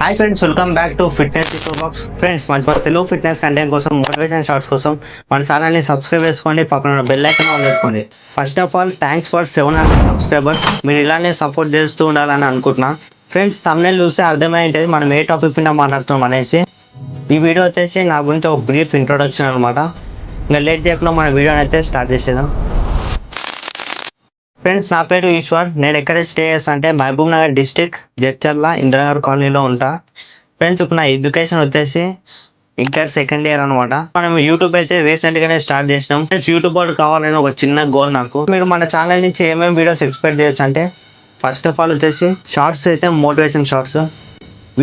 Hi friends, welcome back to fitness info box. Friends, మన Telugu fitness content కోసం, motivation shorts కోసం మన ఛానల్ని సబ్స్క్రైబ్ చేసుకోండి, పక్కన బెల్ ఐకాన్ ఆన్ పెట్టుకోండి. First of all thanks for 700 subscribers. మీరు ఇలానే సపోర్ట్ చేస్తూ ఉండాలని అనుకుంటున్నా. ఫ్రెండ్స్, థంబ్నెయిల్ చూస్తే అర్థమయ్యేది మనం ఏ టాపిక్ మీద మాట్లాడుతున్నాం అనేసి. ఈ వీడియో వచ్చేసి నా గురించి ఒక బ్రీఫ్ ఇంట్రొడక్షన్ అనమాట. ఇంకా లేట్ చేయకుండా మన వీడియోని అయితే స్టార్ట్ చేసేద్దాం. ఫ్రెండ్స్, నా పేరు ఈశ్వర్. నేను ఎక్కడ స్టే చేస్తా అంటే మహబూబ్ నగర్ డిస్టిక్, జడ్చర్ల, ఇంద్రనగర్ కాలనీలో ఉంటా. ఫ్రెండ్స్, ఇప్పుడు నా ఎడ్యుకేషన్ వచ్చేసి ఇంటర్ సెకండ్ ఇయర్ అనమాట. మనం యూట్యూబ్ అయితే రీసెంట్గానే స్టార్ట్ చేసినాం. ఫ్రెండ్స్, యూట్యూబ్ వాళ్ళు కావాలని ఒక చిన్న గోల్ నాకు. మీరు మన ఛానల్ నుంచి ఏమేమి వీడియోస్ ఎక్స్పెక్ట్ చేయొచ్చు అంటే, ఫస్ట్ ఆఫ్ ఆల్ వచ్చేసి షార్ట్స్ అయితే మోటివేషన్ షార్ట్స్,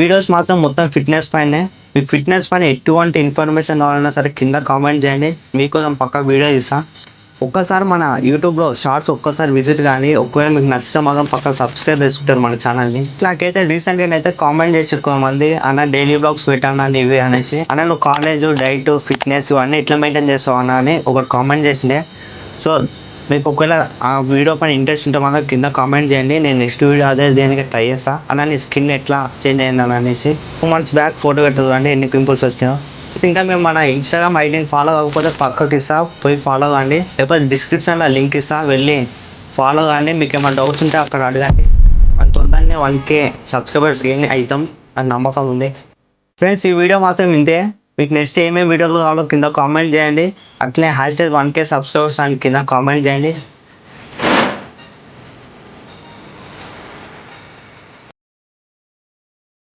వీడియోస్ మాత్రం మొత్తం ఫిట్నెస్ పైనే. మీకు ఫిట్నెస్ పైన ఎటువంటి ఇన్ఫర్మేషన్ కావాలన్నా సరే కింద కామెంట్ చేయండి, మీకోసం పక్క వీడియో ఇస్తా. ఒక్కసారి మన యూట్యూబ్లో షార్ట్స్ ఒక్కసారి విజిట్ కానీ, ఒకవేళ మీకు నచ్చితే మాత్రం పక్క సబ్స్క్రైబ్ చేసుకుంటారు మన ఛానల్ని. నాకైతే రీసెంట్గా అయితే కామెంట్ చేసి ఎక్కువ మంది, అన్న డైలీ బ్లాగ్స్ పెట్టాను ఇవి అనేసి. అన్న నువ్వు కాలేజ్, డైట్, ఫిట్నెస్ ఇవన్నీ ఎట్లా మెయింటైన్ చేస్తావు అన్న అని ఒకటి కామెంట్ చేసిండే. సో మీకు ఒకవేళ ఆ వీడియో పైన ఇంట్రెస్ట్ ఉంటే మాత్రం కింద కామెంట్ చేయండి. నేను నెక్స్ట్ వీడియో అదే దేనికి ట్రై చేస్తా. అన్న నీ స్కిన్ ఎట్లా చేంజ్ అయిందని అనేసి. 2 months బ్యాక్ ఫోటో పెట్టదు అండి, ఎన్ని పింపుల్స్ వచ్చినాయో. ఇంకా మేము మన ఇన్స్టాగ్రామ్ ఐడిని ఫాలో కాకపోతే పక్కకి ఇస్తా, పోయి ఫాలో కాండి. లేకపోతే డిస్క్రిప్షన్లో లింక్ ఇస్తా, వెళ్ళి ఫాలో కాండి. మీకు ఏమైనా డౌట్స్ ఉంటే అక్కడ అడగండి. మన తొందరనే 1K సబ్స్క్రైబర్స్ గెయిన్ అవుతాం అని నమ్మకం ఉంది. ఫ్రెండ్స్, ఈ వీడియో మాత్రం ఇంతే. మీకు నెక్స్ట్ ఏమేమి వీడియోలు కావాలో కింద కామెంట్ చేయండి. అట్లే #1K సబ్స్క్రైబర్స్ అని కింద కామెంట్ చేయండి.